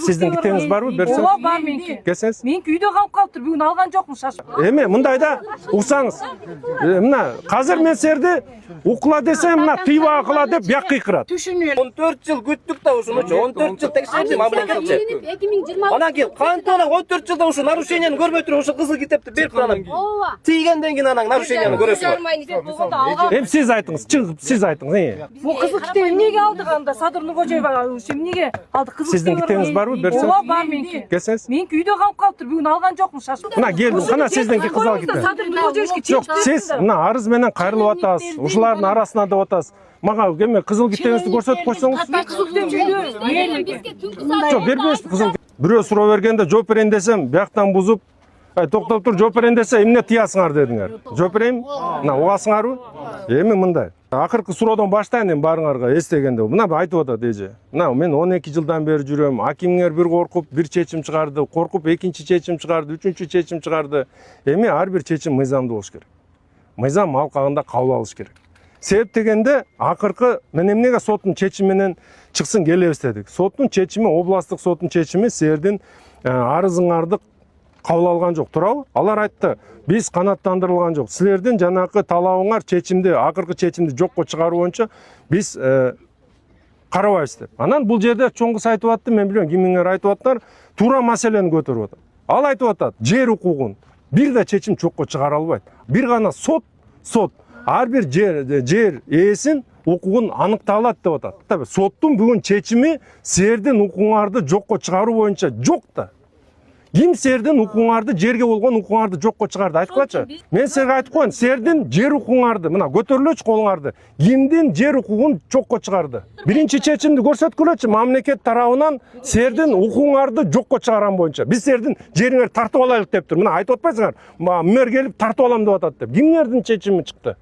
Сиздин китеңиз барбы? Берсеңиз. Ооба, бар меники. Келсеңиз. Меники үйдө калып калыптыр. Бүгүн алган жокмун шашып. Эми мындайда уксаңыз. Мына азыр мен силерди укула десем, мына тыйбага кыла деп бияк кыйкырат. 14 жыл күттүк да ушунучу. 14 жыл текшерди мамлекетчи. Анан кийин кантип 14 жылда ушу нарушениени көрбөй туруп ушу кызыл китепти берип анан тийгенден кийин анан нарушениени көрөсүңөр. Эми сиз айтыңыз, чыгып сиз айтыңыз. Бул кызыл китепти эмнеге алдык анда? Садыр Нуркожоева эмнеге алдык? Кызыл Сиздин китебиңиз барбы? Берсеңиз. Ооба, бар меники. Келсеңиз. Меники үйдө калып калыптыр. Бүгүн алган жокмун шашып. Мына келдим, кана сиздинки кызыл китеп. Садыр Нуркожоевский Жок, сиз мына арыз менен кайрылып атасыз. Ушулардын арасына деп атасыз. Мага эме кызыл китебиңизди көрсөтүп койсоңуз. Кызыл китеп үйдө. Жок, бербейсиз кызыл. Бирөө суроо бергенде жооп берейин десем, бияктан бузуп, токтоп тур, жооп берейин десе, эмне тыясыңар дедиңер. Жооп берейин? Мына угасыңарбы? Эми мындай. Акыркы суроодон баштайын эми баарыңарга эстегенде. Мына айтып атат эже. Мына мен 12 жылдан бери жүрөм. Акимиңер бир коркуп, бир чечим чыгарды, коркуп экинчи чечим чыгарды, үчүнчү чечим чыгарды. Эми ар бир чечим мыйзамдуу болуш керек. Мыйзам алкагында кабыл алыш керек. Себеп дегенде акыркы мен эмнеге соттун чечими менен чыксын келебиз дедик. Соттун чечими, областтык соттун чечими силердин арызыңарды кабыл алган жок, туурабы? Алар айтты, биз канааттандырылган жок. Силердин жанакы талабыңар чечимди, акыркы чечимди жокко чыгаруу боюнча биз карабайбыз деп. Анан бул жерде чоң кыз айтып атты, мен билем кимиңер айтып аттар, туура маселени көтөрүп атат. Ал айтып атат, жер укугун бир да чечим жокко чыгара албайт. Бир гана сот ар бир жер ээсин укугун аныктап алат деп атат. Соттун бүгүн чечими силердин укугуңарды жокко чыгаруу боюнча жок да. Ким силердин укугуңарды, жерге болгон укугуңарды жокко чыгарды? Айткылачы. Мен силерге айтып коеюн, силердин жер укугуңарды, мына көтөрүлөчү колуңарды, кимдин жер укугун жокко чыгарды? Биринчи чечимди көрсөткүлөчү, мамлекет тарабынан силердин укугуңарды жокко чыгарган боюнча. Биз силердин жериңерди тартып алайлык деп тур. Мына айтып атпайсыңар, мэр келип тартып алам деп атат деп. Кимдердин чечими чыкты?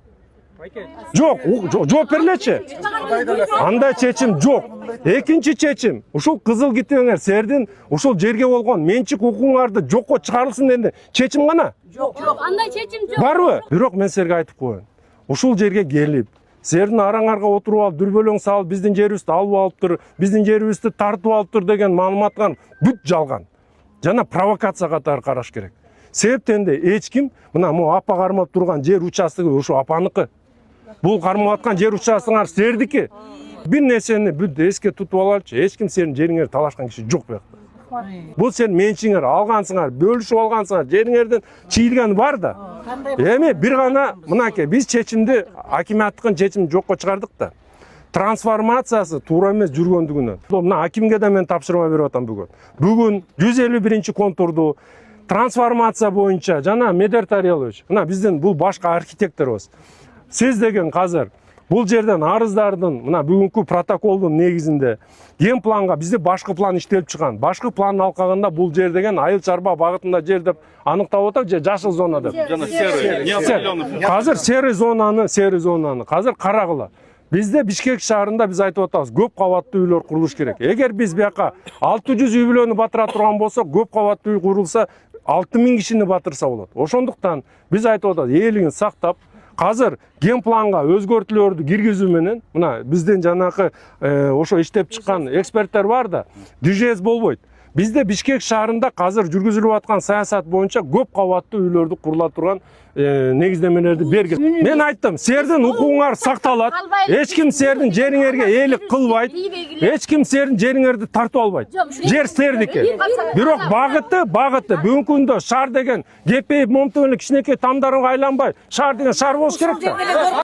Жок, жооп берлечи. Андай чечим жок. Экинчи чечим, ушул кызыл китебиңер силердин ушул жерге болгон менчик укугуңарды жокко чыгарылсын дегенде чечим гана? Жок, андай чечим жок. Барбы? Бирок мен силерге айтып коеюн. Ушул жерге келип, силердин араңарга отуруп алып, дүрбөлөң салып, биздин жерибизди алып алыптыр, биздин жерибизди тартып алыптыр деген маалыматтар бүт жалган. Жана провокация катары караш керек. Себептен эч ким, мына могу апа кармап турган жер участогу ушу апаныкы. Бул кармап аткан жер участогуңар силердики. Бир нерсени бүт эске тутуп алалычы, эч ким сенин жериңерди талашкан киши жок буякта. Бул сен менчиңер алгансыңар, бөлүшүп алгансыңар, жериңердин чийилгени бар да. Эми бир гана мынакей биз чечимди, акиматтыктын чечимин жокко чыгардык да. Трансформациясы туура эмес жүргөндүгүнөн. Мына акимге да мен тапшырма берип атам бүгүн. Бүгүн 151 контурду трансформация боюнча жана Медер Тарелович, мына биздин бул башка архитекторубуз. Сиз деген казыр бул жерден арыздардын мына бүгүнкү протоколдун негизинде ген планга бизде башкы план иштелип чыккан. Башкы пландын алкагында бул жер деген айыл чарба багытында жер деп аныктап атат, же жашыл зона деп. Жана серый. Казыр серый зонаны казыр карагыла. Бизде Бишкек шаарында биз айтып атабыз, көп кабаттуу үйлөр курулуш керек. Эгер биз бияка 600 үй бүлөнү батыра турган болсок, көп кабаттуу үй курулса 6000 кишини батырса болот. Ошондуктан биз айтып атабыз, элиңин сактап, казыр ген планга өзгөртүүлөрдү киргизүү менен, мына бизден жанакы ошо иштеп чыккан эксперттер бар да, ДЖС болбойт. Бизде Бишкек шаарында казыр жүргүзүлүп аткан саясат боюнча көп кабаттуу үйлөрдү курула турган негиздемелерди бергил. Мен айттым, силердин укугуңар сакталат. Эч ким силердин жериңерге ээлик кылбайт. Эч ким силердин жериңерди тартып албайт. Жер силердики. Бирок багыты бүгүнкү күндө шаар деген кепейип, момтөбөлүк кичинекей тамдарга айланбай, шаар деген шаар болуш керек да.